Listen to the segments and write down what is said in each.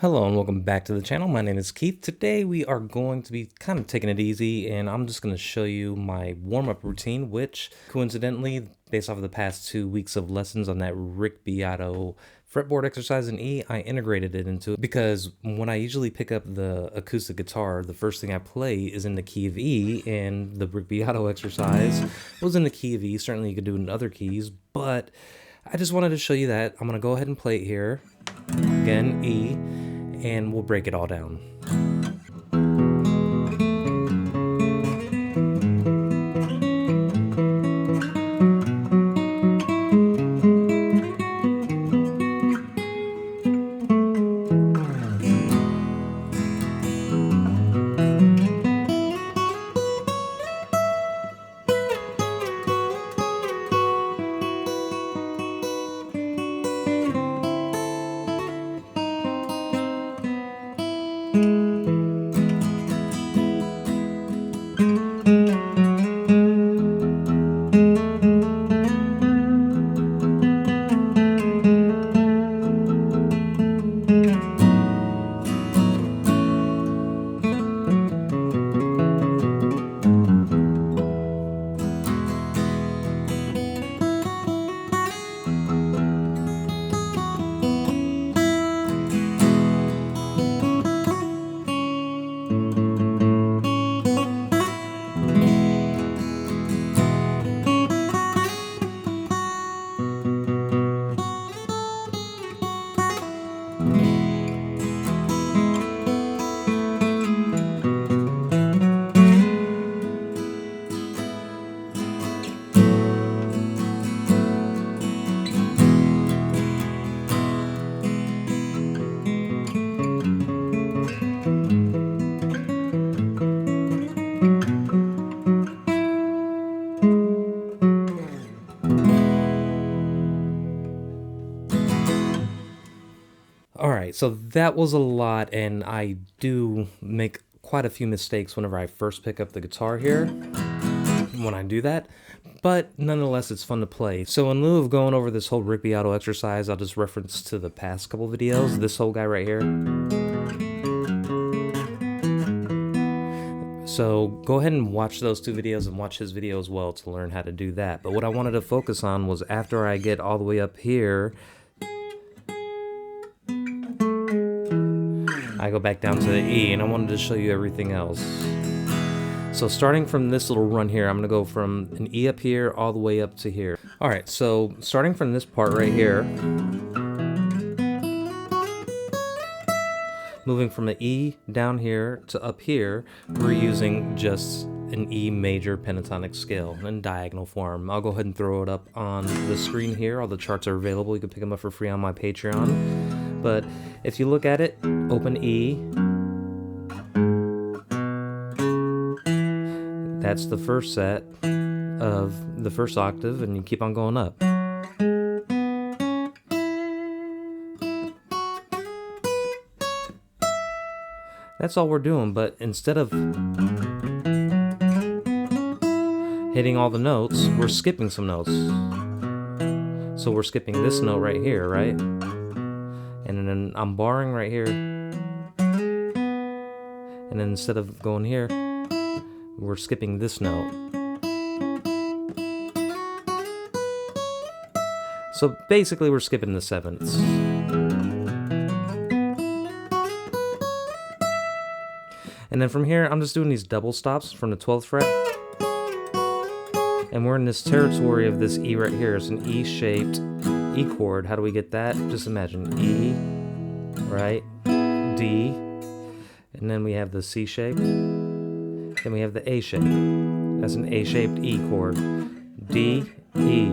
Hello and welcome back to the channel. My name is Keith. Today we are going to be kind of taking it easy and I'm just going to show you my warm-up routine, which coincidentally, based off of the past 2 weeks of lessons on that Rick Beato fretboard exercise in E, I integrated it into it because when I usually pick up the acoustic guitar, the first thing I play is in the key of E, and the Rick Beato exercise was in the key of E. Certainly you could do it in other keys, but I just wanted to show you that. I'm going to go ahead and play it here. Again, E, and we'll break it all down. Alright, so that was a lot, and I do make quite a few mistakes whenever I first pick up the guitar here, when I do that, but nonetheless it's fun to play. So in lieu of going over this whole Rick Beato exercise, I'll just reference to the past couple videos, this whole guy right here. So go ahead and watch those two videos and watch his video as well to learn how to do that. But what I wanted to focus on was after I get all the way up here, I go back down to the E, and I wanted to show you everything else. So starting from this little run here, I'm going to go from an E up here all the way up to here. Alright, so starting from this part right here, moving from an E down here to up here, we're using just an E major pentatonic scale in diagonal form. I'll go ahead and throw it up on the screen here. All the charts are available. You can pick them up for free on my Patreon. But if you look at it, open E, that's the first set of the first octave, and you keep on going up. That's all we're doing, but instead of hitting all the notes, we're skipping some notes. So we're skipping this note right here, right? And then I'm barring right here. And then instead of going here, we're skipping this note. So basically we're skipping the sevenths. And then from here, I'm just doing these double stops from the 12th fret. And we're in this territory of this E right here. It's an E-shaped E chord. How do we get that? Just imagine E, right? D, and then we have the C shape. Then we have the A shape. That's an A-shaped E chord. D, E.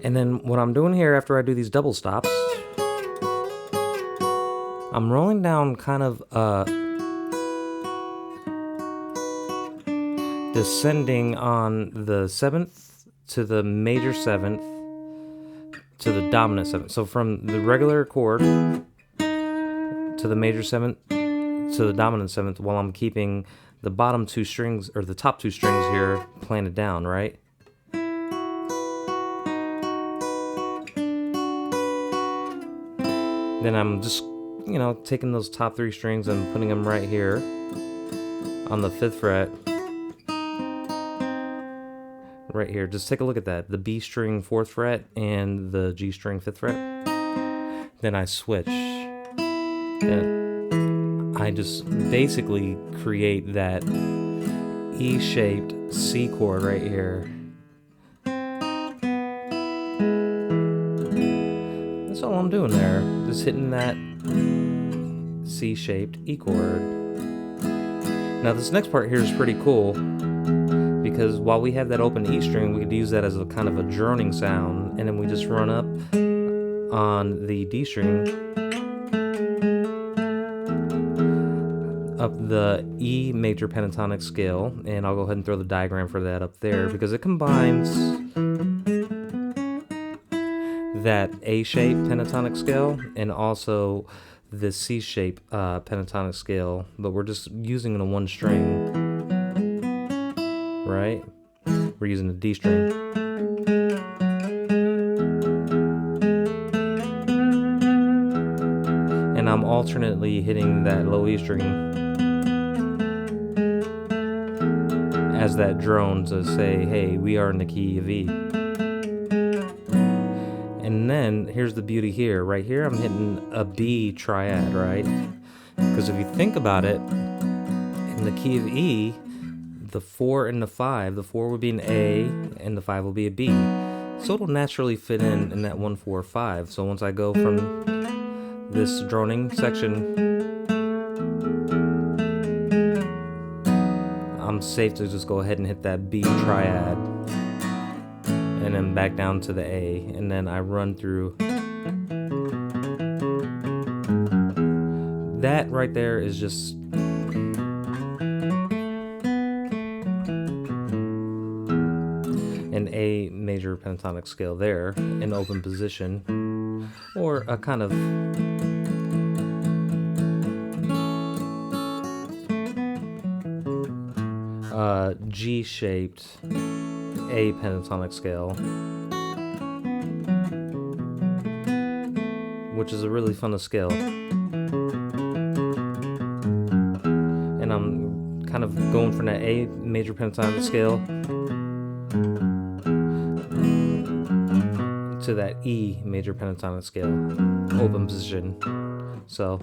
And then what I'm doing here after I do these double stops, I'm rolling down kind of descending on the 7th to the major 7th to the dominant 7th. So from the regular chord to the major 7th to the dominant 7th, while I'm keeping the bottom two strings, or the top two strings here, planted down, right? Then I'm just you know, taking those top 3 strings and putting them right here on the 5th fret. Right here, just take a look at that. The B string 4th fret and the G string 5th fret. Then I switch. Then I just basically create that E-shaped C chord right here. That's all I'm doing there. Just hitting that C-shaped E chord. Now this next part here is pretty cool, because while we have that open E string, we could use that as a kind of a droning sound, and then we just run up on the D string, up the E major pentatonic scale, and I'll go ahead and throw the diagram for that up there, because it combines that A-shaped pentatonic scale and also the C-shaped pentatonic scale, but we're just using it on one string, right? We're using the D string. And I'm alternately hitting that low E string as that drone to say, hey, we are in the key of E. And then here's the beauty here. Right here I'm hitting a B triad, right? Because if you think about it, in the key of E, the 4 and the 5, the 4 would be an A and the 5 will be a B. So it'll naturally fit in that 1, 4, 5. So once I go from this droning section, I'm safe to just go ahead and hit that B triad and then back down to the A, and then I run through. That right there is just an A major pentatonic scale there in open position, or a kind of G-shaped A pentatonic scale, which is a really fun scale. And I'm kind of going from that A major pentatonic scale to that E major pentatonic scale, open position. So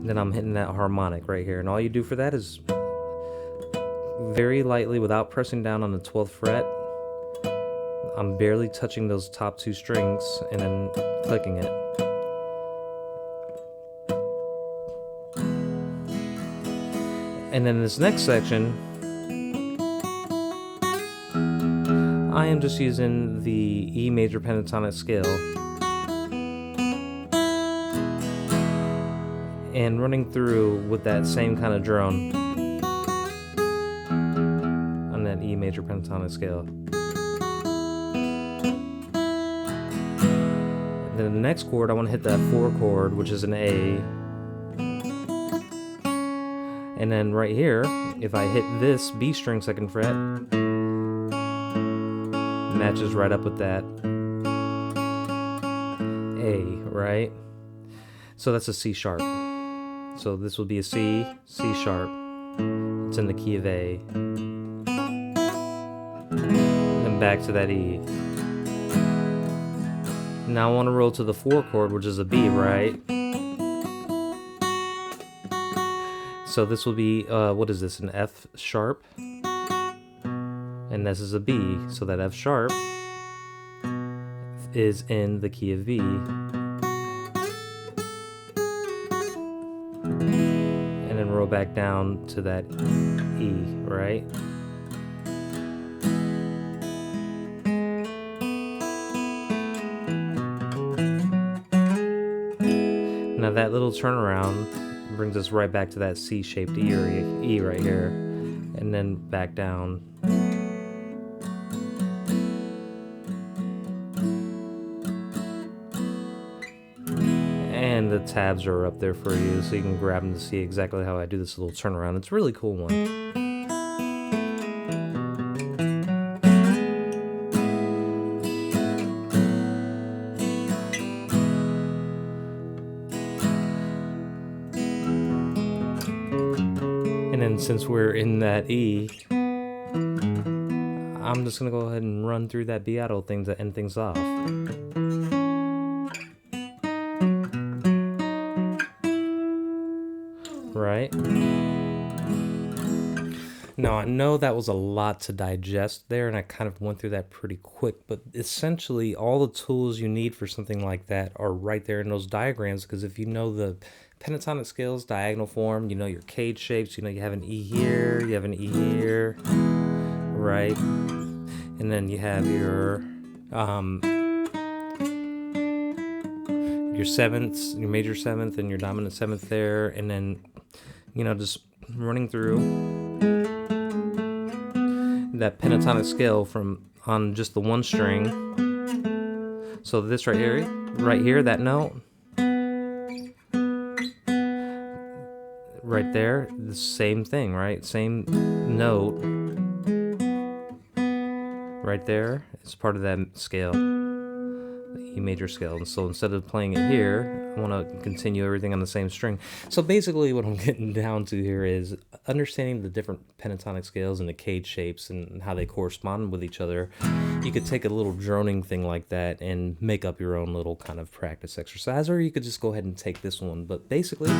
then I'm hitting that harmonic right here, and all you do for that is very lightly, without pressing down on the 12th fret, I'm barely touching those top 2 strings and then clicking it. And then this next section, I am just using the E major pentatonic scale and running through with that same kind of drone on that E major pentatonic scale. Then the next chord, I want to hit that 4 chord, which is an A. And then right here, if I hit this B string 2nd fret, matches right up with that A, right? So that's a C sharp. So this will be a C, C sharp. It's in the key of A. Then back to that E. Now I want to roll to the 4 chord, which is a B, right? So this will be, what is this, an F sharp? And this is a B, so that F sharp is in the key of B. And then roll back down to that E, right? Now that little turnaround brings us right back to that C-shaped E right here, and then back down. And the tabs are up there for you, so you can grab them to see exactly how I do this little turnaround. It's a really cool one. since we're in that E, I'm just gonna go ahead and run through that beato thing to end things off. Right? Now, I know that was a lot to digest there, and I kind of went through that pretty quick, but essentially all the tools you need for something like that are right there in those diagrams, because if you know the pentatonic scales, diagonal form, you know your cage shapes, you know you have an E here, you have an E here, right? And then you have your sevenths, your major seventh and your dominant seventh there, and then, you know, just running through that pentatonic scale from on just the one string. So this right here, that note right there, the same thing, right? Same note right there. It's part of that scale, the E major scale. And so instead of playing it here, I want to continue everything on the same string. So basically what I'm getting down to here is understanding the different pentatonic scales and the cage shapes and how they correspond with each other. You could take a little droning thing like that and make up your own little kind of practice exercise, or you could just go ahead and take this one. But basically,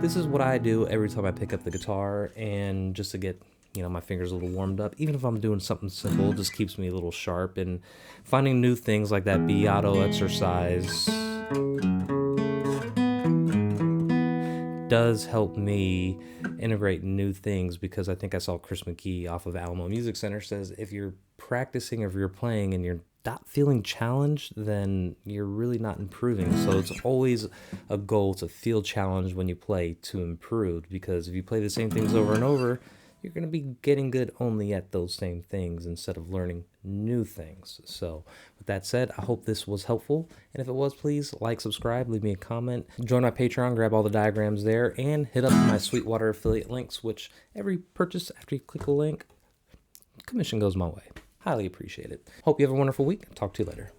this is what I do every time I pick up the guitar, and just to get, you know, my fingers a little warmed up. Even if I'm doing something simple, it just keeps me a little sharp, and finding new things like that beato exercise does help me integrate new things, because I think I saw Chris McKee off of Alamo Music Center says if you're practicing or if you're playing and you're not feeling challenged, then you're really not improving. So it's always a goal to feel challenged when you play to improve, because if you play the same things over and over, you're going to be getting good only at those same things instead of learning new things. So with that said, I hope this was helpful. And if it was, please like, subscribe, leave me a comment, join my Patreon, grab all the diagrams there, and hit up my Sweetwater affiliate links, which every purchase after you click a link, commission goes my way. Highly appreciate it. Hope you have a wonderful week. Talk to you later.